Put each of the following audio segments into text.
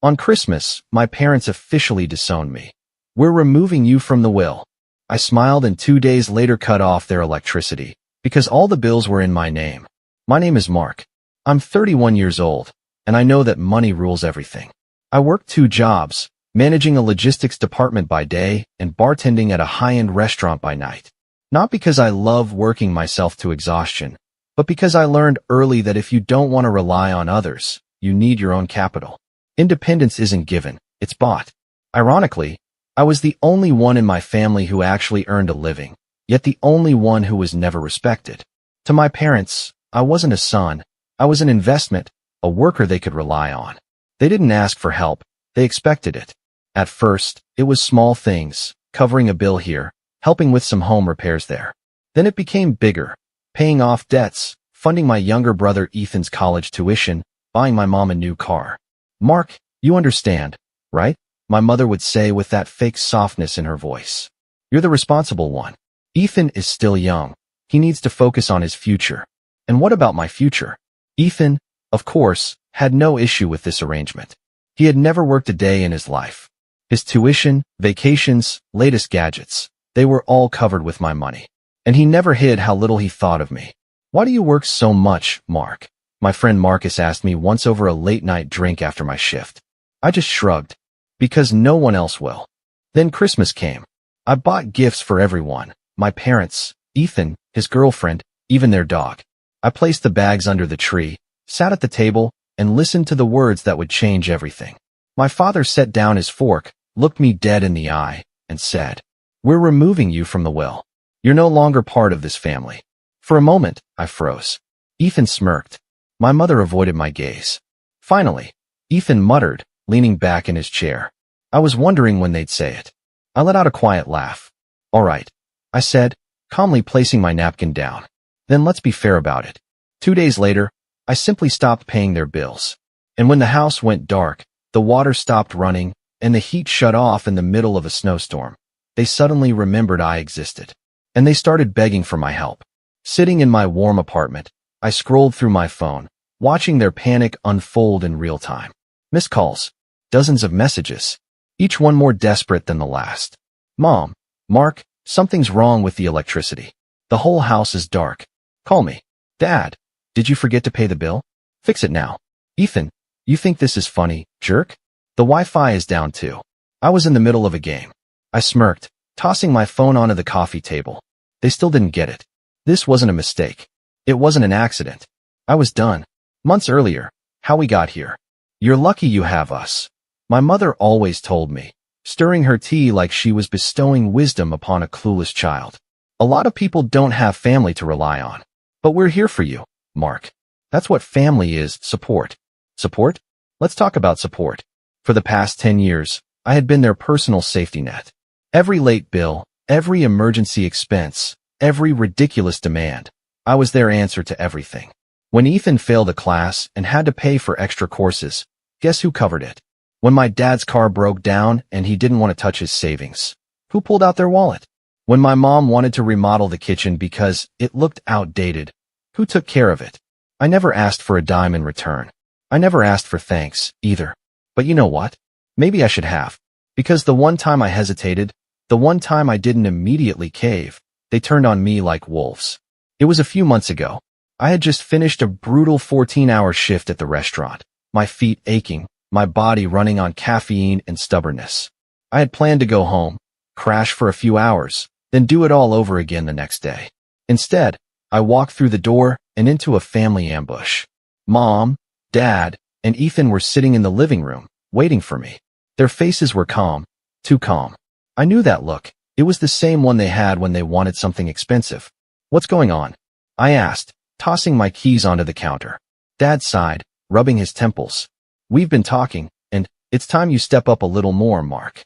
On Christmas, my parents officially disowned me. We're removing you from the will. I smiled and 2 days later cut off their electricity, because all the bills were in my name. My name is Mark. I'm 31 years old, and I know that money rules everything. I work 2 jobs, managing a logistics department by day and bartending at a high-end restaurant by night. Not because I love working myself to exhaustion, but because I learned early that if you don't want to rely on others, you need your own capital. Independence isn't given, it's bought. Ironically, I was the only one in my family who actually earned a living, yet the only one who was never respected. To my parents, I wasn't a son, I was an investment, a worker they could rely on. They didn't ask for help, they expected it. At first, it was small things, covering a bill here, helping with some home repairs there. Then it became bigger, paying off debts, funding my younger brother Ethan's college tuition, buying my mom a new car. Mark, you understand, right? My mother would say with that fake softness in her voice. You're the responsible one. Ethan is still young. He needs to focus on his future. And what about my future? Ethan, of course, had no issue with this arrangement. He had never worked a day in his life. His tuition, vacations, latest gadgets, they were all covered with my money. And he never hid how little he thought of me. Why do you work so much, Mark? My friend Marcus asked me once over a late-night drink after my shift. I just shrugged. Because no one else will. Then Christmas came. I bought gifts for everyone. My parents, Ethan, his girlfriend, even their dog. I placed the bags under the tree, sat at the table, and listened to the words that would change everything. My father set down his fork, looked me dead in the eye, and said, "We're removing you from the will. You're no longer part of this family." For a moment, I froze. Ethan smirked. My mother avoided my gaze. Finally, Ethan muttered, leaning back in his chair. I was wondering when they'd say it. I let out a quiet laugh. "All right," I said, calmly placing my napkin down. "Then let's be fair about it." 2 days later, I simply stopped paying their bills. And when the house went dark, the water stopped running, and the heat shut off in the middle of a snowstorm, they suddenly remembered I existed. And they started begging for my help. Sitting in my warm apartment, I scrolled through my phone, watching their panic unfold in real time. Missed calls, dozens of messages, each one more desperate than the last. "Mom, Mark, something's wrong with the electricity. The whole house is dark. Call me." "Dad, did you forget to pay the bill? Fix it now." "Ethan, you think this is funny, jerk? The Wi-Fi is down too." I was in the middle of a game. I smirked, tossing my phone onto the coffee table. They still didn't get it. This wasn't a mistake. It wasn't an accident. I was done. Months earlier, how we got here. "You're lucky you have us," my mother always told me, stirring her tea like she was bestowing wisdom upon a clueless child. "A lot of people don't have family to rely on. But we're here for you, Mark. That's what family is, support." Support? Let's talk about support. For the past 10 years, I had been their personal safety net. Every late bill, every emergency expense, every ridiculous demand, I was their answer to everything. When Ethan failed a class and had to pay for extra courses, guess who covered it? When my dad's car broke down and he didn't want to touch his savings, who pulled out their wallet? When my mom wanted to remodel the kitchen because it looked outdated, who took care of it? I never asked for a dime in return. I never asked for thanks, either. But you know what? Maybe I should have. Because the one time I hesitated, the one time I didn't immediately cave, they turned on me like wolves. It was a few months ago. I had just finished a brutal 14-hour shift at the restaurant, my feet aching, my body running on caffeine and stubbornness. I had planned to go home, crash for a few hours, then do it all over again the next day. Instead, I walked through the door and into a family ambush. Mom, Dad, and Ethan were sitting in the living room, waiting for me. Their faces were calm, too calm. I knew that look. It was the same one they had when they wanted something expensive. "What's going on?" I asked, tossing my keys onto the counter. Dad sighed, rubbing his temples. "We've been talking, and it's time you step up a little more, Mark."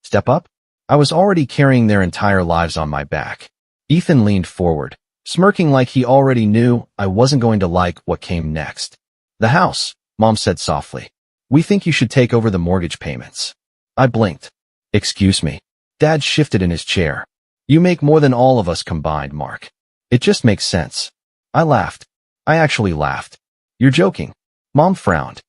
Step up? I was already carrying their entire lives on my back. Ethan leaned forward, smirking like he already knew I wasn't going to like what came next. "The house," Mom said softly. "We think you should take over the mortgage payments." I blinked. "Excuse me." Dad shifted in his chair. "You make more than all of us combined, Mark. It just makes sense." I laughed. I actually laughed. "You're joking." Mom frowned.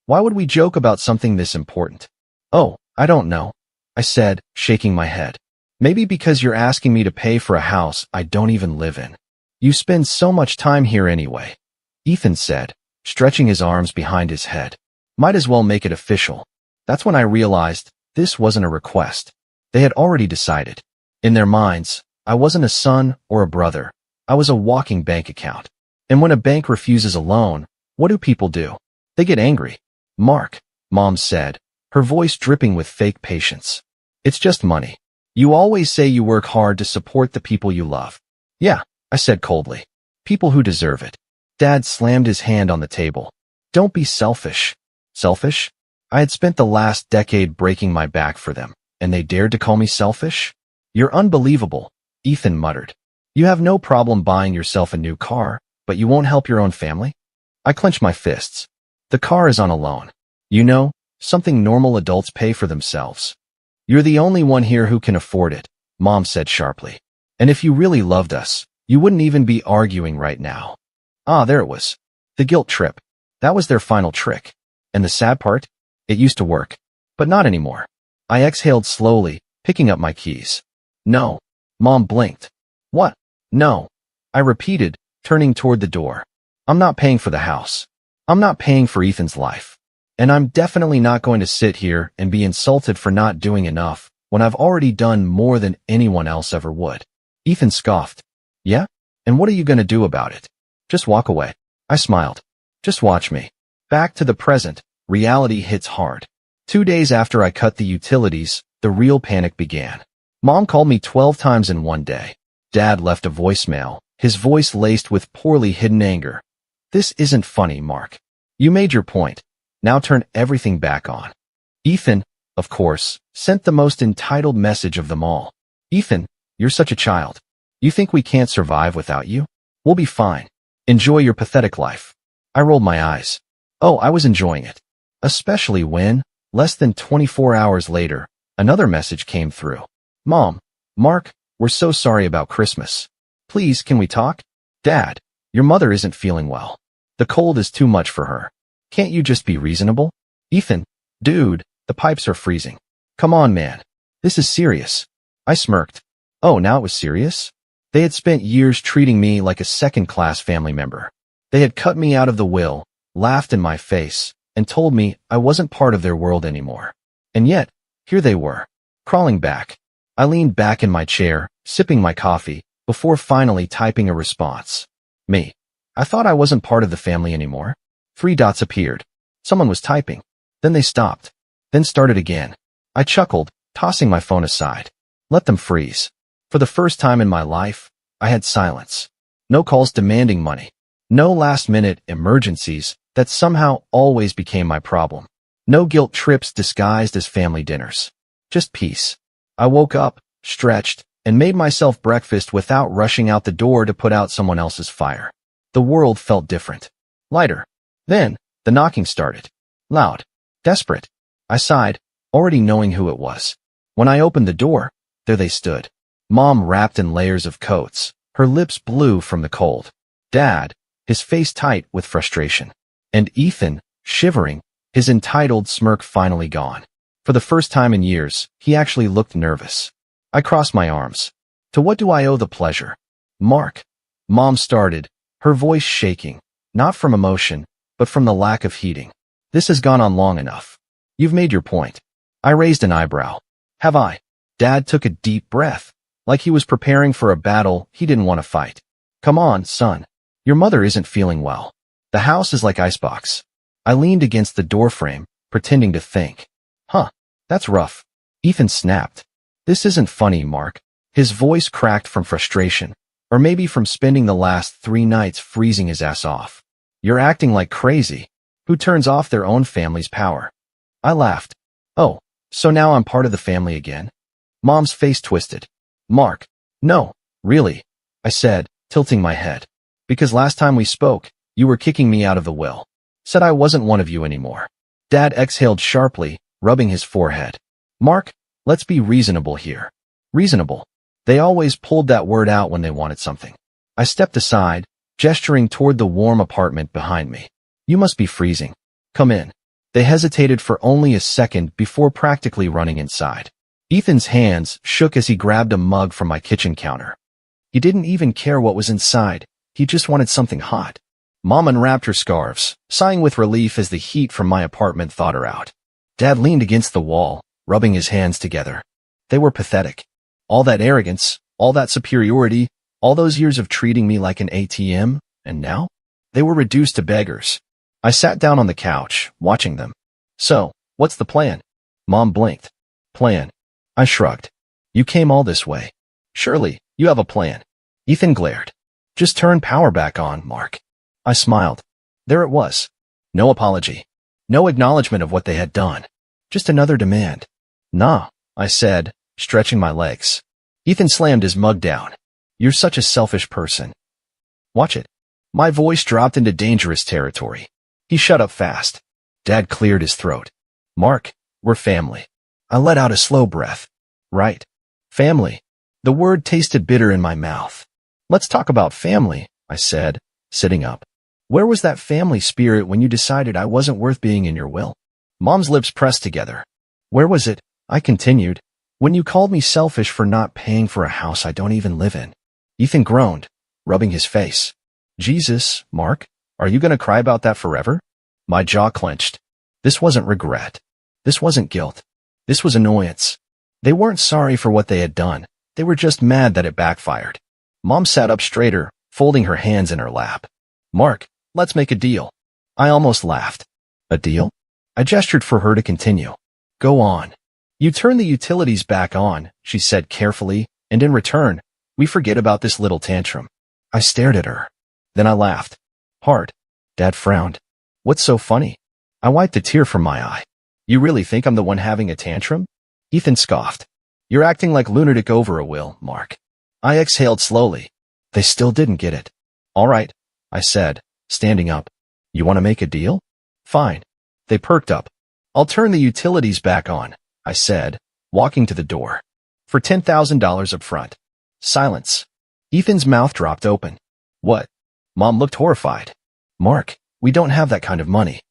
Why would we joke about something this important? Oh, I don't know, I said, shaking my head. Maybe because you're asking me to pay for a house I don't even live in. You spend so much time here anyway, Ethan said, stretching his arms behind his head. Might as well make it official. That's when I realized this wasn't a request. They had already decided. In their minds, I wasn't a son or a brother. I was a walking bank account. And when a bank refuses a loan, what do people do? They get angry. Mark, Mom said, her voice dripping with fake patience. It's just money. You always say you work hard to support the people you love. Yeah, I said coldly. People who deserve it. Dad slammed his hand on the table. Don't be selfish. Selfish? I had spent the last decade breaking my back for them, and they dared to call me selfish? You're unbelievable, Ethan muttered. You have no problem buying yourself a new car, but you won't help your own family? I clenched my fists. The car is on a loan. You know, something normal adults pay for themselves. You're the only one here who can afford it, Mom said sharply. And if you really loved us, you wouldn't even be arguing right now. Ah, there it was. The guilt trip. That was their final trick. And the sad part? It used to work. But not anymore. I exhaled slowly, picking up my keys. No. Mom blinked. What? No. I repeated, turning toward the door. I'm not paying for the house. I'm not paying for Ethan's life. And I'm definitely not going to sit here and be insulted for not doing enough when I've already done more than anyone else ever would. Ethan scoffed. Yeah? And what are you going to do about it? Just walk away. I smiled. Just watch me. Back to the present, reality hits hard. 2 days after I cut the utilities, the real panic began. Mom called me 12 times in one day. Dad left a voicemail, his voice laced with poorly hidden anger. This isn't funny, Mark. You made your point. Now turn everything back on. Ethan, of course, sent the most entitled message of them all. Ethan, you're such a child. You think we can't survive without you? We'll be fine. Enjoy your pathetic life. I rolled my eyes. Oh, I was enjoying it. Especially when, less than 24 hours later, another message came through. Mom, Mark, we're so sorry about Christmas. Please, can we talk? Dad, your mother isn't feeling well. The cold is too much for her. Can't you just be reasonable? Ethan, dude, the pipes are freezing. Come on, man. This is serious. I smirked. Oh, now it was serious? They had spent years treating me like a second-class family member. They had cut me out of the will, laughed in my face, and told me I wasn't part of their world anymore. And yet, here they were, crawling back. I leaned back in my chair, sipping my coffee, before finally typing a response. Me. I thought I wasn't part of the family anymore. 3 dots appeared. Someone was typing. Then they stopped. Then started again. I chuckled, tossing my phone aside. Let them freeze. For the first time in my life, I had silence. No calls demanding money. No last-minute emergencies that somehow always became my problem. No guilt trips disguised as family dinners. Just peace. I woke up, stretched, and made myself breakfast without rushing out the door to put out someone else's fire. The world felt different. Lighter. Then, the knocking started. Loud. Desperate. I sighed, already knowing who it was. When I opened the door, there they stood. Mom wrapped in layers of coats, her lips blue from the cold. Dad, his face tight with frustration. And Ethan, shivering, his entitled smirk finally gone. For the first time in years, he actually looked nervous. I crossed my arms. To what do I owe the pleasure? Mark. Mom started, her voice shaking, not from emotion, but from the lack of heating. This has gone on long enough. You've made your point. I raised an eyebrow. Have I? Dad took a deep breath, like he was preparing for a battle he didn't want to fight. Come on, son. Your mother isn't feeling well. The house is like icebox. I leaned against the doorframe, pretending to think. Huh, that's rough. Ethan snapped. This isn't funny, Mark. His voice cracked from frustration, or maybe from spending the last 3 nights freezing his ass off. You're acting like crazy. Who turns off their own family's power? I laughed. Oh, so now I'm part of the family again? Mom's face twisted. Mark. No, really, I said, tilting my head. Because last time we spoke, you were kicking me out of the will. Said I wasn't one of you anymore. Dad exhaled sharply, rubbing his forehead. Mark, let's be reasonable here. Reasonable. They always pulled that word out when they wanted something. I stepped aside, gesturing toward the warm apartment behind me. You must be freezing. Come in. They hesitated for only a second before practically running inside. Ethan's hands shook as he grabbed a mug from my kitchen counter. He didn't even care what was inside. He just wanted something hot. Mom unwrapped her scarves, sighing with relief as the heat from my apartment thawed her out. Dad leaned against the wall, rubbing his hands together. They were pathetic. All that arrogance, all that superiority, all those years of treating me like an ATM, and now? They were reduced to beggars. I sat down on the couch, watching them. So, what's the plan? Mom blinked. Plan? I shrugged. You came all this way. Surely, you have a plan. Ethan glared. Just turn power back on, Mark. I smiled. There it was. No apology. No acknowledgement of what they had done. Just another demand. Nah, I said, stretching my legs. Ethan slammed his mug down. You're such a selfish person. Watch it. My voice dropped into dangerous territory. He shut up fast. Dad cleared his throat. Mark, we're family. I let out a slow breath. Right. Family. The word tasted bitter in my mouth. Let's talk about family, I said, sitting up. Where was that family spirit when you decided I wasn't worth being in your will? Mom's lips pressed together. Where was it? I continued. When you called me selfish for not paying for a house I don't even live in. Ethan groaned, rubbing his face. Jesus, Mark, are you going to cry about that forever? My jaw clenched. This wasn't regret. This wasn't guilt. This was annoyance. They weren't sorry for what they had done. They were just mad that it backfired. Mom sat up straighter, folding her hands in her lap. Mark, let's make a deal. I almost laughed. A deal? I gestured for her to continue. Go on. You turn the utilities back on, she said carefully, and in return, we forget about this little tantrum. I stared at her. Then I laughed. Hard. Dad frowned. What's so funny? I wiped a tear from my eye. You really think I'm the one having a tantrum? Ethan scoffed. You're acting like lunatic over a will, Mark. I exhaled slowly. They still didn't get it. All right, I said, standing up. You want to make a deal? Fine. They perked up. I'll turn the utilities back on, I said, walking to the door. For $10,000 up front. Silence. Ethan's mouth dropped open. What? Mom looked horrified. Mark, we don't have that kind of money.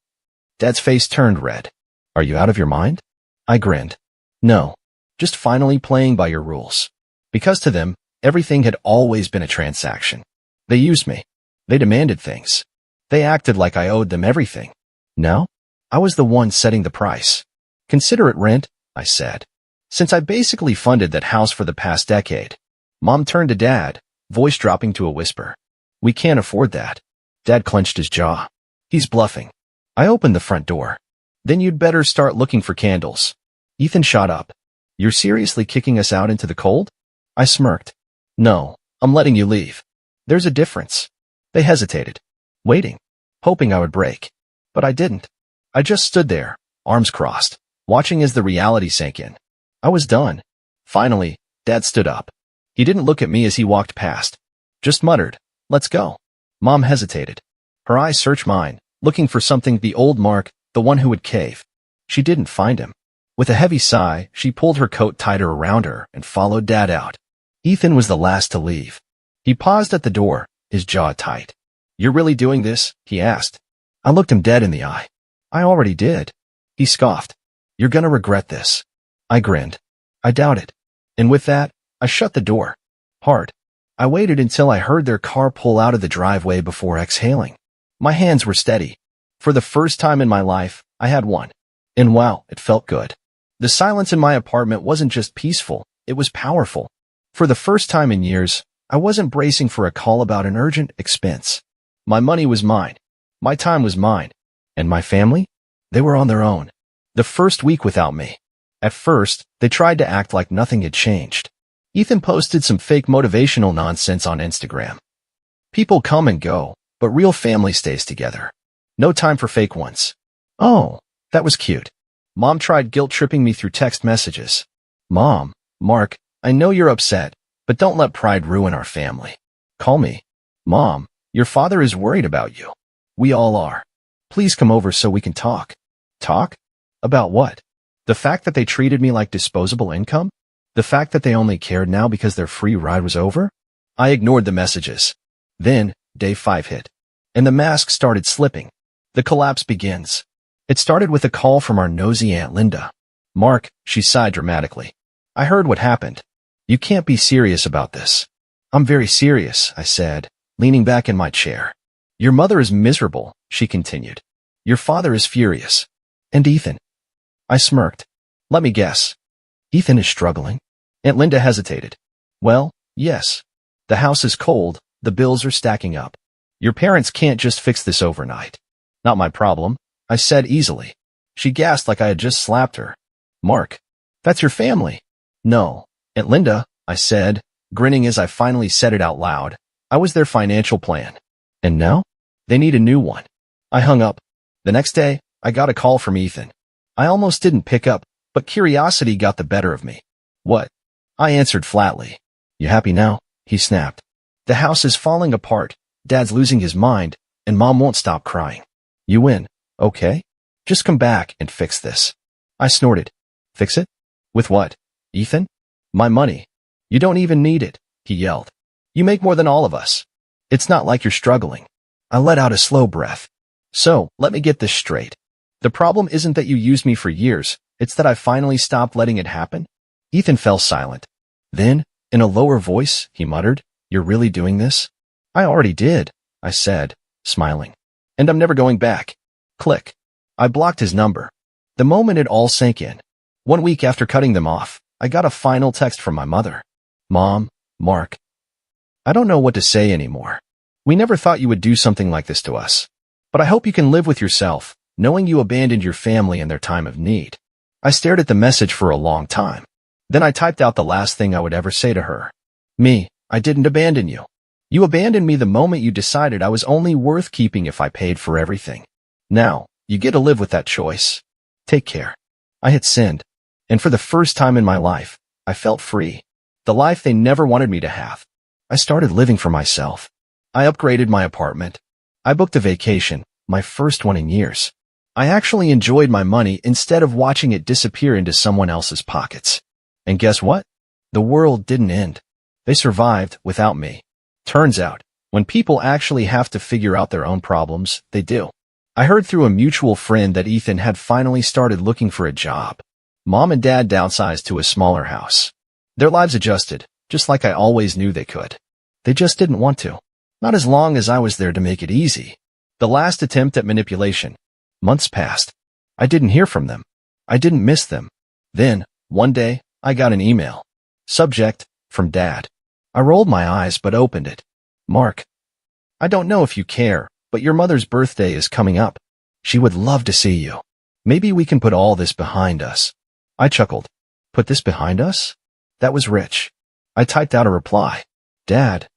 Dad's face turned red. Are you out of your mind? I grinned. No. Just finally playing by your rules. Because to them, everything had always been a transaction. They used me. They demanded things. They acted like I owed them everything. No? I was the one setting the price. Consider it rent, I said. Since I basically funded that house for the past decade. Mom turned to Dad, voice dropping to a whisper. We can't afford that. Dad clenched his jaw. He's bluffing. I opened the front door. Then you'd better start looking for candles. Ethan shot up. You're seriously kicking us out into the cold? I smirked. No, I'm letting you leave. There's a difference. They hesitated, waiting, hoping I would break. But I didn't. I just stood there, arms crossed, watching as the reality sank in. I was done. Finally, Dad stood up. He didn't look at me as he walked past. Just muttered, let's go. Mom hesitated. Her eyes searched mine, looking for something the old Mark, the one who would cave. She didn't find him. With a heavy sigh, she pulled her coat tighter around her and followed Dad out. Ethan was the last to leave. He paused at the door, his jaw tight. You're really doing this? He asked. I looked him dead in the eye. I already did. He scoffed. You're gonna regret this. I grinned. I doubt it. And with that, I shut the door. Hard. I waited until I heard their car pull out of the driveway before exhaling. My hands were steady. For the first time in my life, I had one. And wow, it felt good. The silence in my apartment wasn't just peaceful, it was powerful. For the first time in years, I wasn't bracing for a call about an urgent expense. My money was mine. My time was mine. And my family? They were on their own. The first week without me. At first, they tried to act like nothing had changed. Ethan posted some fake motivational nonsense on Instagram. People come and go, but real family stays together. No time for fake ones. Oh, that was cute. Mom tried guilt-tripping me through text messages. Mom, Mark, I know you're upset, but don't let pride ruin our family. Call me. Mom, your father is worried about you. We all are. Please come over so we can talk. Talk? About what? The fact that they treated me like disposable income? The fact that they only cared now because their free ride was over? I ignored the messages. Then, day 5 hit. And the mask started slipping. The collapse begins. It started with a call from our nosy Aunt Linda. Mark, she sighed dramatically. I heard what happened. You can't be serious about this. I'm very serious, I said, leaning back in my chair. Your mother is miserable, she continued. Your father is furious. And Ethan? I smirked. Let me guess. Ethan is struggling? Aunt Linda hesitated. Well, yes. The house is cold, the bills are stacking up. Your parents can't just fix this overnight. Not my problem, I said easily. She gasped like I had just slapped her. Mark, that's your family. No, Aunt Linda, I said, grinning as I finally said it out loud. I was their financial plan. And now? They need a new one. I hung up. The next day, I got a call from Ethan. I almost didn't pick up, but curiosity got the better of me. What? I answered flatly. You happy now? He snapped. The house is falling apart, Dad's losing his mind, and Mom won't stop crying. You win, okay? Just come back and fix this. I snorted. Fix it? With what? Ethan? My money. You don't even need it, he yelled. You make more than all of us. It's not like you're struggling. I let out a slow breath. So, let me get this straight. The problem isn't that you used me for years, it's that I finally stopped letting it happen? Ethan fell silent. Then, in a lower voice, he muttered, You're really doing this? I already did, I said, smiling. And I'm never going back. Click. I blocked his number. The moment it all sank in. 1 week after cutting them off, I got a final text from my mother. Mom, Mark. I don't know what to say anymore. We never thought you would do something like this to us. But I hope you can live with yourself, knowing you abandoned your family in their time of need. I stared at the message for a long time. Then I typed out the last thing I would ever say to her. Me, I didn't abandon you. You abandoned me the moment you decided I was only worth keeping if I paid for everything. Now, you get to live with that choice. Take care. I had sinned. And for the first time in my life, I felt free. The life they never wanted me to have. I started living for myself. I upgraded my apartment. I booked a vacation, my first one in years. I actually enjoyed my money instead of watching it disappear into someone else's pockets. And guess what? The world didn't end. They survived without me. Turns out, when people actually have to figure out their own problems, they do. I heard through a mutual friend that Ethan had finally started looking for a job. Mom and Dad downsized to a smaller house. Their lives adjusted, just like I always knew they could. They just didn't want to. Not as long as I was there to make it easy. The last attempt at manipulation. Months passed. I didn't hear from them. I didn't miss them. Then, one day, I got an email. Subject, from Dad. I rolled my eyes but opened it. Mark. I don't know if you care, but your mother's birthday is coming up. She would love to see you. Maybe we can put all this behind us. I chuckled. Put this behind us? That was rich. I typed out a reply. Dad.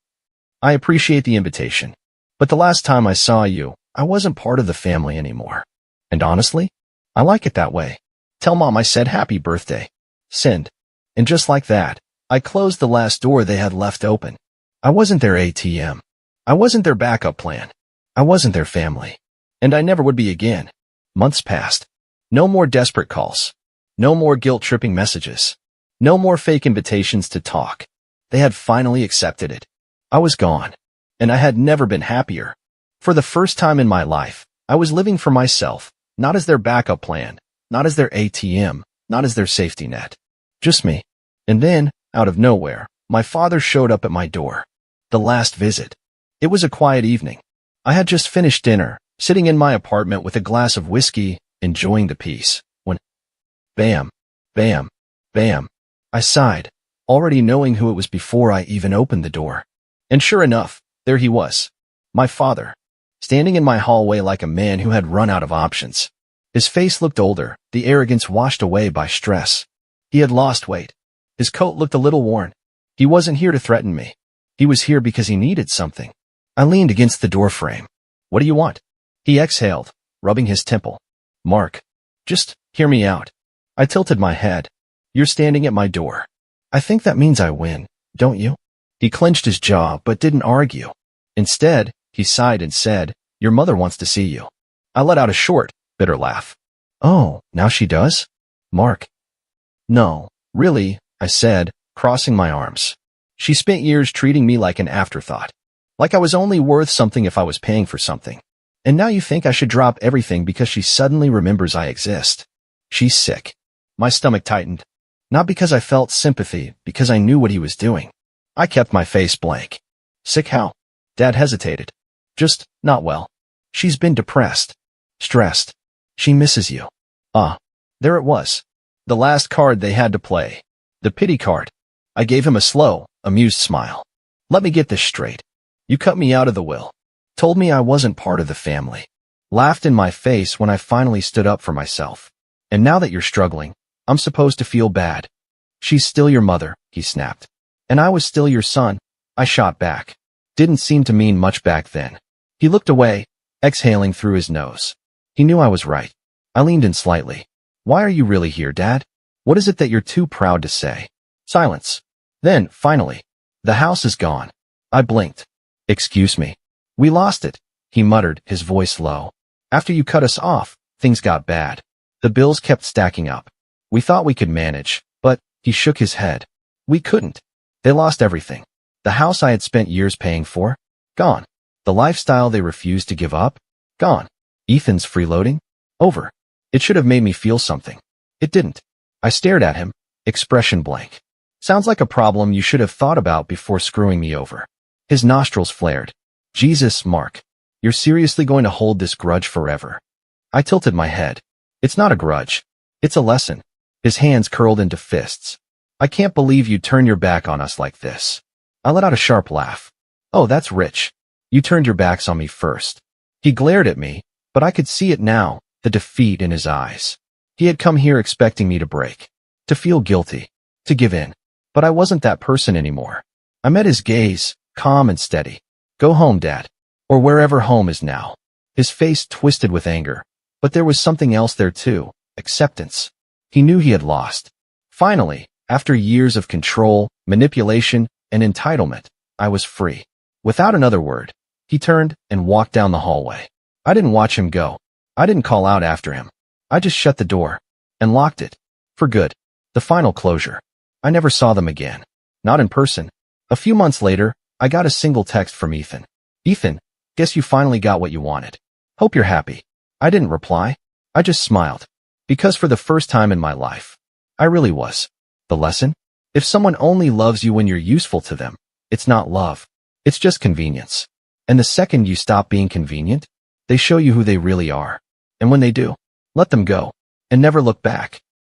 I appreciate the invitation. But the last time I saw you, I wasn't part of the family anymore. And honestly, I like it that way. Tell Mom I said happy birthday. Send. And just like that, I closed the last door they had left open. I wasn't their ATM. I wasn't their backup plan. I wasn't their family. And I never would be again. Months passed. No more desperate calls. No more guilt-tripping messages. No more fake invitations to talk. They had finally accepted it. I was gone. And I had never been happier. For the first time in my life, I was living for myself, not as their backup plan, not as their ATM, not as their safety net. Just me. And then, out of nowhere, my father showed up at my door. The last visit. It was a quiet evening. I had just finished dinner, sitting in my apartment with a glass of whiskey, enjoying the peace, when bam, bam, bam. I sighed, already knowing who it was before I even opened the door. And sure enough, there he was. My father. Standing in my hallway like a man who had run out of options. His face looked older, the arrogance washed away by stress. He had lost weight. His coat looked a little worn. He wasn't here to threaten me. He was here because he needed something. I leaned against the doorframe. What do you want? He exhaled, rubbing his temple. Mark. Just hear me out. I tilted my head. You're standing at my door. I think that means I win, don't you? He clenched his jaw but didn't argue. Instead, he sighed and said, Your mother wants to see you. I let out a short, bitter laugh. Oh, now she does? Mark. No, really, I said, crossing my arms. She spent years treating me like an afterthought. Like I was only worth something if I was paying for something. And now you think I should drop everything because she suddenly remembers I exist. She's sick. My stomach tightened. Not because I felt sympathy, because I knew what he was doing. I kept my face blank. Sick how? Dad hesitated. Just, not well. She's been depressed. Stressed. She misses you. There it was. The last card they had to play. The pity card. I gave him a slow, amused smile. Let me get this straight. You cut me out of the will. Told me I wasn't part of the family. Laughed in my face when I finally stood up for myself. And now that you're struggling, I'm supposed to feel bad. She's still your mother, he snapped. And I was still your son, I shot back. Didn't seem to mean much back then. He looked away, exhaling through his nose. He knew I was right. I leaned in slightly. Why are you really here, Dad? What is it that you're too proud to say? Silence. Then, finally, the house is gone. I blinked. Excuse me. We lost it, he muttered, his voice low. After you cut us off, things got bad. The bills kept stacking up. We thought we could manage, but, he shook his head. We couldn't. They lost everything. The house I had spent years paying for? Gone. The lifestyle they refused to give up? Gone. Ethan's freeloading? Over. It should have made me feel something. It didn't. I stared at him, expression blank. Sounds like a problem you should have thought about before screwing me over. His nostrils flared. Jesus, Mark. You're seriously going to hold this grudge forever? I tilted my head. It's not a grudge. It's a lesson. His hands curled into fists. I can't believe you turn your back on us like this. I let out a sharp laugh. Oh, that's rich. You turned your backs on me first. He glared at me, but I could see it now, the defeat in his eyes. He had come here expecting me to break, to feel guilty, to give in. But I wasn't that person anymore. I met his gaze, calm and steady. Go home, Dad. Or wherever home is now. His face twisted with anger. But there was something else there too, acceptance. He knew he had lost. Finally, after years of control, manipulation, and entitlement, I was free. Without another word, he turned and walked down the hallway. I didn't watch him go. I didn't call out after him. I just shut the door and locked it. For good. The final closure. I never saw them again. Not in person. A few months later, I got a single text from Ethan. Ethan, guess you finally got what you wanted. Hope you're happy. I didn't reply. I just smiled. Because for the first time in my life, I really was. The lesson? If someone only loves you when you're useful to them, it's not love. It's just convenience. And the second you stop being convenient, they show you who they really are. And when they do, let them go. And never look back.